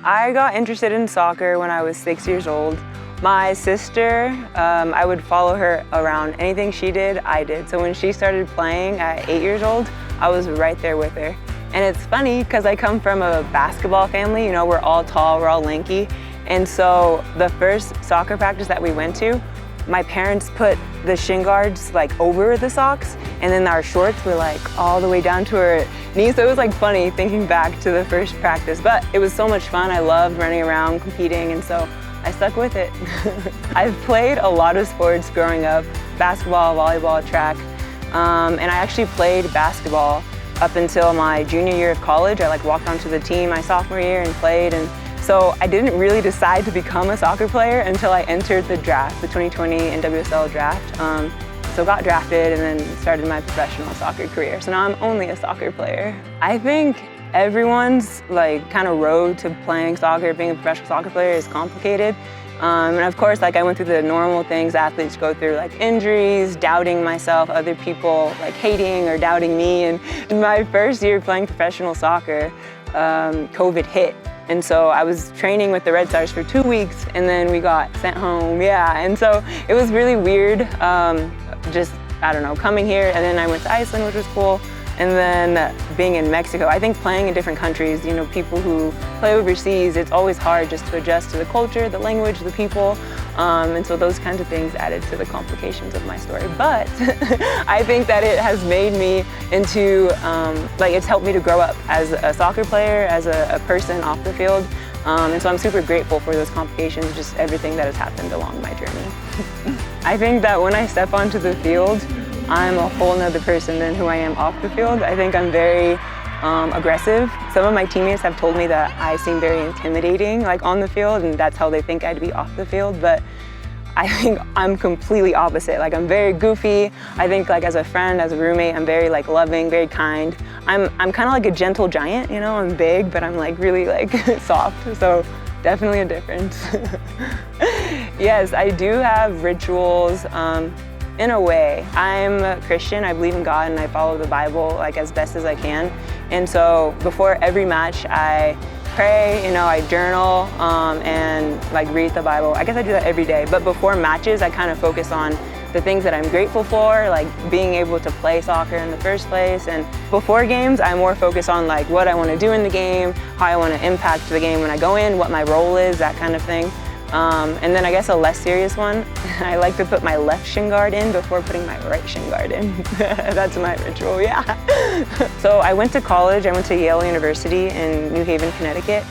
I got interested in soccer when I was 6 years old. My sister, I would follow her around. Anything she did, I did. So when she started playing at 8 years old, I was right there with her. And it's funny because I come from a basketball family, you know, we're all tall, we're all lanky. And so the first soccer practice that we went to, my parents put the shin guards like over the socks, and then our shorts were like all the way down to her knees. So it was like funny thinking back to the first practice, but it was so much fun. I loved running around, competing, and so I stuck with it. I've played a lot of sports growing up, basketball, volleyball, track, and I actually played basketball up until my junior year of college. I like walked onto the team my sophomore year and played, and so I didn't really decide to become a soccer player until I entered the draft, the 2020 NWSL draft. So got drafted and then started my professional soccer career. So now I'm only a soccer player. I think everyone's like kind of road to playing soccer, being a professional soccer player is complicated. And of course, like I went through the normal things athletes go through, like injuries, doubting myself, other people like hating or doubting me. And in my first year playing professional soccer, COVID hit. And so I was training with the Red Stars for 2 weeks and then we got sent home, yeah. And so it was really weird, just, I don't know, coming here, and then I went to Iceland, which was cool. And then being in Mexico, I think playing in different countries, you know, people who play overseas, it's always hard just to adjust to the culture, the language, the people. And so those kinds of things added to the complications of my story. But I think that it has made me into, like it's helped me to grow up as a soccer player, as a person off the field. And so I'm super grateful for those complications, just everything that has happened along my journey. I think that when I step onto the field, I'm a whole nother person than who I am off the field. I think I'm very aggressive. Some of my teammates have told me that I seem very intimidating, like on the field, and that's how they think I'd be off the field. But I think I'm completely opposite. Like I'm very goofy. I think like as a friend, as a roommate, I'm very like loving, very kind. I'm kind of like a gentle giant, you know. I'm big, but I'm like really like soft. So definitely a difference. Yes, I do have rituals. In a way, I'm a Christian, I believe in God, and I follow the Bible like as best as I can. And so before every match, I pray, you know, I journal and like read the Bible. I guess I do that every day, but before matches, I kind of focus on the things that I'm grateful for, like being able to play soccer in the first place. And before games, I more focus on like what I want to do in the game, how I want to impact the game when I go in, what my role is, that kind of thing. And then I guess a less serious one, I like to put my left shin guard in before putting my right shin guard in. That's my ritual, yeah. So I went to college, I went to Yale University in New Haven, Connecticut,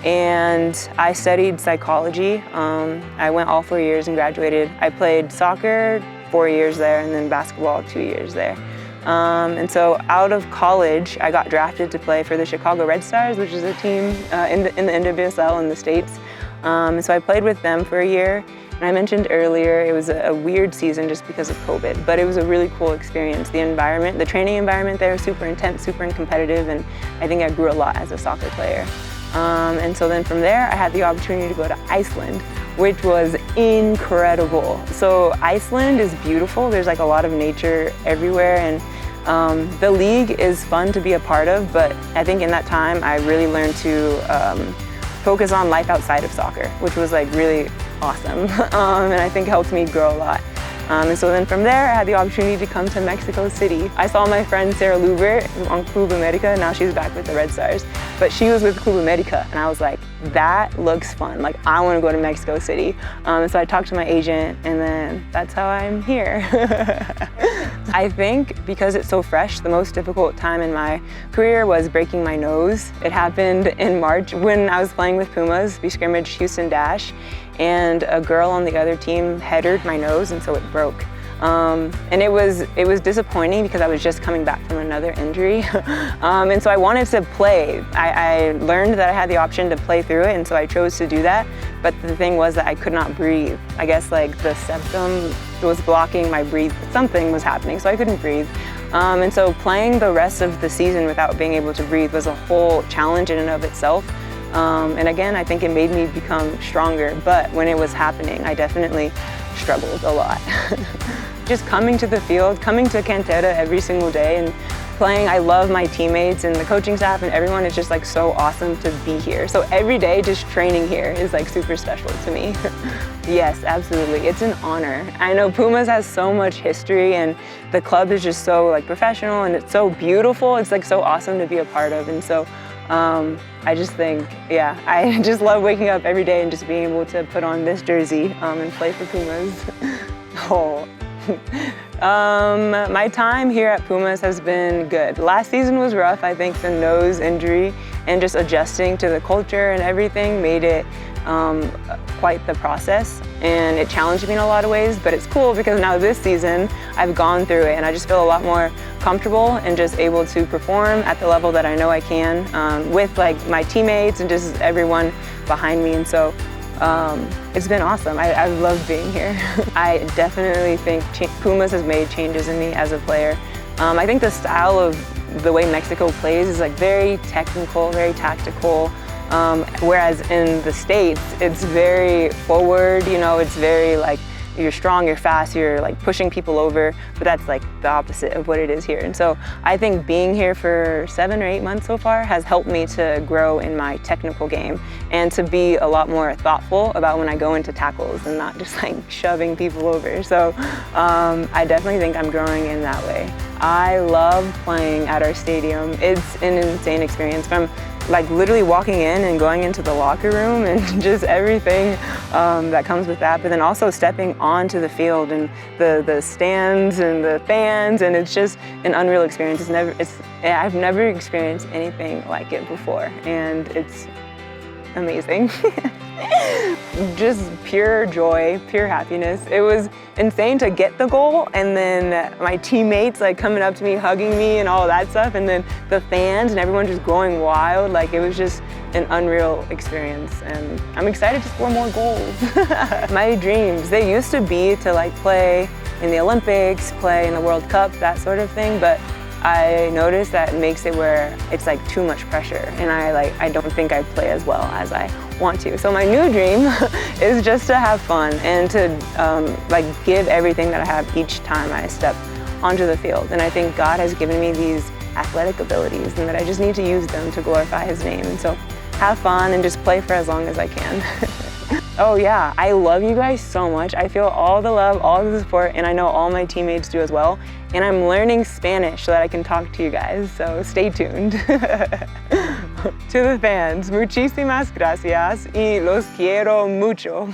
and I studied psychology. I went all 4 years and graduated. I played soccer 4 years there and then basketball 2 years there. And so out of college, I got drafted to play for the Chicago Red Stars, which is a team in the NWSL in the States. And so I played with them for a year. And I mentioned earlier, it was a weird season just because of COVID, but it was a really cool experience. The environment, the training environment there was super intense, super competitive, and I think I grew a lot as a soccer player. And so then from there, I had the opportunity to go to Iceland, which was incredible. So Iceland is beautiful. There's like a lot of nature everywhere, and the league is fun to be a part of, but I think in that time, I really learned to focus on life outside of soccer, which was like really awesome, and I think helped me grow a lot. And so then from there, I had the opportunity to come to Mexico City. I saw my friend Sarah Luber on Club America. Now she's back with the Red Stars, but she was with Club America, and I was like, that looks fun. Like, I want to go to Mexico City. And so I talked to my agent, and then that's how I'm here. I think because it's so fresh, the most difficult time in my career was breaking my nose. It happened in March when I was playing with Pumas. We scrimmaged Houston Dash, and a girl on the other team headered my nose, and so it broke. And it was disappointing because I was just coming back from another injury. And so I wanted to play. I learned that I had the option to play through it, and so I chose to do that. But the thing was that I could not breathe. I guess like the septum was blocking my breathe. Something was happening, so I couldn't breathe. And so playing the rest of the season without being able to breathe was a whole challenge in and of itself. And again, I think it made me become stronger, but when it was happening, I definitely struggled a lot. Just coming to the field, coming to Cantera every single day and playing. I love my teammates and the coaching staff and everyone. It's just like so awesome to be here. So every day just training here is like super special to me. Yes, absolutely. It's an honor. I know Pumas has so much history and the club is just so like professional and it's so beautiful. It's like so awesome to be a part of. And so I just think, yeah, I just love waking up every day and just being able to put on this jersey and play for Pumas. Oh. My time here at Pumas has been good. Last season was rough. I think the nose injury and just adjusting to the culture and everything made it quite the process, and it challenged me in a lot of ways, but it's cool because now this season I've gone through it and I just feel a lot more comfortable and just able to perform at the level that I know I can with like my teammates and just everyone behind me. And so it's been awesome. I love being here. I definitely think Pumas has made changes in me as a player. I think the style of the way Mexico plays is like very technical, very tactical. Whereas in the States, it's very forward, you know, it's very like, you're strong, you're fast, you're like pushing people over, but that's like the opposite of what it is here. And so I think being here for 7 or 8 months so far has helped me to grow in my technical game and to be a lot more thoughtful about when I go into tackles and not just like shoving people over. So I definitely think I'm growing in that way. I love playing at our stadium. It's an insane experience, from like literally walking in and going into the locker room and just everything that comes with that, but then also stepping onto the field and the stands and the fans, and it's just an unreal experience. I've never experienced anything like it before, and it's amazing. Just pure joy, pure happiness. It was insane to get the goal, and then my teammates like coming up to me, hugging me and all that stuff, and then the fans and everyone just going wild. Like, it was just an unreal experience, and I'm excited to score more goals. My dreams, they used to be to like play in the Olympics, play in the World Cup, that sort of thing, but I noticed that it makes it where it's like too much pressure, and I don't think I play as well as I want to. So my new dream is just to have fun and to like give everything that I have each time I step onto the field. And I think God has given me these athletic abilities and that I just need to use them to glorify His name. And so have fun and just play for as long as I can. Oh yeah, I love you guys so much. I feel all the love, all the support, and I know all my teammates do as well. And I'm learning Spanish so that I can talk to you guys, so stay tuned. To the fans, muchísimas gracias y los quiero mucho.